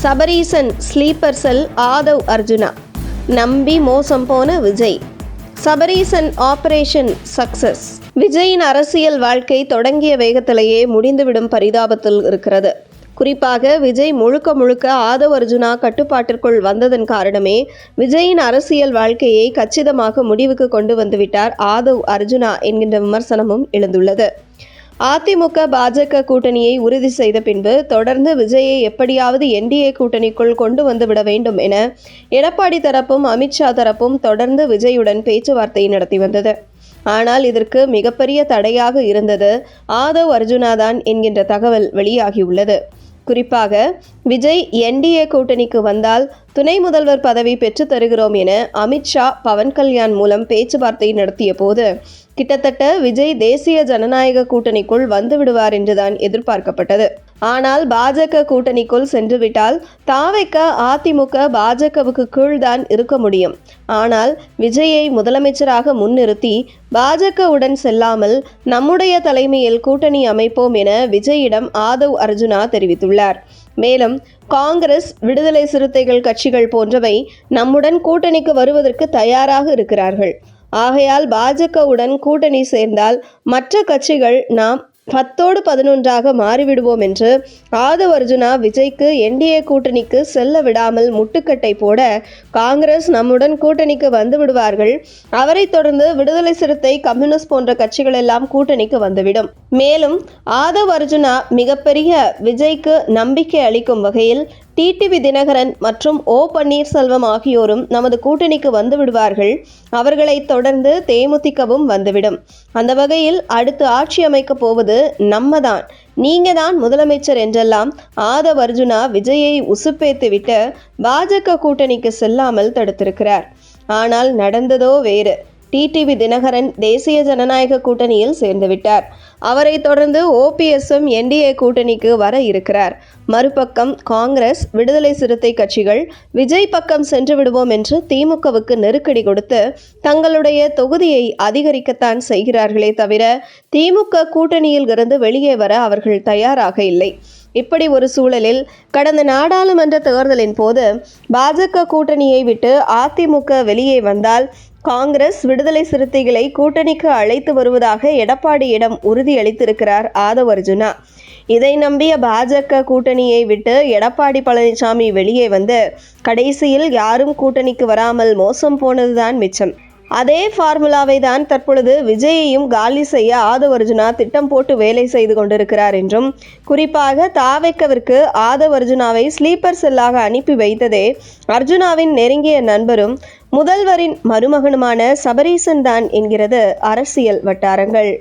Sabareesan sleeper செல் ஆதவ் அர்ஜுனா, நம்பி மோசம் போன விஜய். Sabareesan operation success. விஜயின் அரசியல் வாழ்க்கை தொடங்கிய வேகத்திலேயே முடிந்துவிடும் பரிதாபத்தில் இருக்கிறது. குறிப்பாக விஜய் முழுக்க ஆதவ் அர்ஜுனா கட்டுப்பாட்டிற்குள் வந்ததன் காரணமே விஜயின் அரசியல் வாழ்க்கையை கச்சிதமாக முடிவுக்கு கொண்டு வந்துவிட்டார் ஆதவ் அர்ஜுனா என்கின்ற விமர்சனமும் எழுந்துள்ளது. அதிமுக பாஜக கூட்டணியை உறுதி செய்த பின்பு தொடர்ந்து விஜயை எப்படியாவது என்டிஏ கூட்டணிக்குள் கொண்டு வந்துவிட வேண்டும் என எடப்பாடி தரப்பும் அமித்ஷா தரப்பும் தொடர்ந்து விஜயுடன் பேச்சுவார்த்தை நடத்தி வந்தது. ஆனால் இதற்கு மிகப்பெரிய தடையாக இருந்தது ஆதவ் அர்ஜுனா தான் என்கின்ற தகவல் வெளியாகியுள்ளது. குறிப்பாக விஜய் என்டிஏ கூட்டணிக்கு வந்தால் துணை முதல்வர் பதவி பெற்று தருகிறோம் என அமித்ஷா பவன் கல்யாண் மூலம் பேச்சுவார்த்தை நடத்திய போது கிட்டத்தட்ட விஜய் தேசிய ஜனநாயக கூட்டணிக்குள் வந்து விடுவார் என்றுதான் எதிர்பார்க்கப்பட்டது. ஆனால் பாஜக கூட்டணிக்குள் சென்றுவிட்டால் தாவைக்க அதிமுக பாஜகவுக்கு கீழ்தான் இருக்க முடியும். ஆனால் விஜயை முதலமைச்சராக முன்னிறுத்தி பாஜகவுடன் செல்லாமல் நம்முடைய தலைமையில் கூட்டணி அமைப்போம் என விஜயிடம் ஆதவ் அர்ஜுனா தெரிவித்துள்ளார். மேலும் காங்கிரஸ், விடுதலை சிறுத்தைகள் கட்சிகள் போன்றவை நம்முடன் கூட்டணிக்கு வருவதற்கு தயாராக இருக்கிறார்கள். ஆகையால் பாஜகவுடன் கூட்டணி சேர்ந்தால் மற்ற கட்சிகள் நாம் 10ஓடு 11ஆக மாறிவிடுவோம் என்று ஆதவ் அர்ஜுனா விஜய்க்கு என்டிஏ கூட்டணிக்கு செல்ல விடாமல் முட்டுக்கட்டை போட, காங்கிரஸ் நம்முடன் கூட்டணிக்கு வந்து விடுவார்கள், அவரை தொடர்ந்து விடுதலை சிறுத்தை, கம்யூனிஸ்ட் போன்ற கட்சிகள் எல்லாம் கூட்டணிக்கு வந்துவிடும். மேலும் ஆதவ் அர்ஜுனா மிகப்பெரிய விஜய்க்கு நம்பிக்கை அளிக்கும் வகையில் டிடிவி தினகரன் மற்றும் ஓ பன்னீர்செல்வம் ஆகியோரும் நமது கூட்டணிக்கு வந்து விடுவார்கள். அவர்களை தொடர்ந்து தேமுதிகவும் வந்துவிடும். அந்த வகையில் அடுத்து ஆட்சி அமைக்கப் போவது நம்ம தான், நீங்க தான் முதலமைச்சர் என்றெல்லாம் ஆதவ் அர்ஜுனா விஜயை உசுப்பேத்துவிட்டு பாஜக கூட்டணிக்கு செல்லாமல் தடுத்திருக்கிறார். ஆனால் நடந்ததோ வேறு. டிடிவி தினகரன் தேசிய ஜனநாயக கூட்டணியில் சேர்ந்துவிட்டார். அவரை தொடர்ந்து ஓபிஎஸ்ஸும் என்டிஏ கூட்டணிக்கு வர இருக்கிறார். மறுபக்கம் காங்கிரஸ், விடுதலை சிறுத்தை கட்சிகள் விஜய் பக்கம் சென்று விடுவோம் என்று திமுகவுக்கு நெருக்கடி கொடுத்து தங்களுடைய தொகுதியை அதிகரிக்கத்தான் செய்கிறார்களே தவிர திமுக கூட்டணியில் இருந்து வெளியே வர அவர்கள் தயாராக இல்லை. இப்படி ஒரு சூழலில் கடந்த நாடாளுமன்ற தேர்தலின் போது பாஜக கூட்டணியை விட்டு அதிமுக வெளியே வந்தால் காங்கிரஸ், விடுதலை சிறுத்தைகளை கூட்டணிக்கு அழைத்து வருவதாக எடப்பாடியிடம் உறுதியளித்திருக்கிறார் ஆதவ் அர்ஜுனா. இதை நம்பிய பாஜக கூட்டணியை விட்டு எடப்பாடி பழனிசாமி வெளியே வந்து கடைசியில் யாரும் கூட்டணிக்கு வராமல் மோசம் போனதுதான் மிச்சம். அதே ஃபார்முலாவை தான் தற்பொழுது விஜயையும் காலி செய்ய ஆதவ் அர்ஜுனா திட்டம் போட்டு வேலை செய்து கொண்டிருக்கிறார் என்றும், குறிப்பாக தாவைக்கவிற்கு ஆதவ் அர்ஜுனாவை ஸ்லீப்பர் செல்லாக அனுப்பி வைத்ததே அர்ஜுனாவின் நெருங்கிய நண்பரும் முதல்வரின் மருமகனுமான சபரீசன் தான் என்கிறது அரசியல் வட்டாரங்கள்.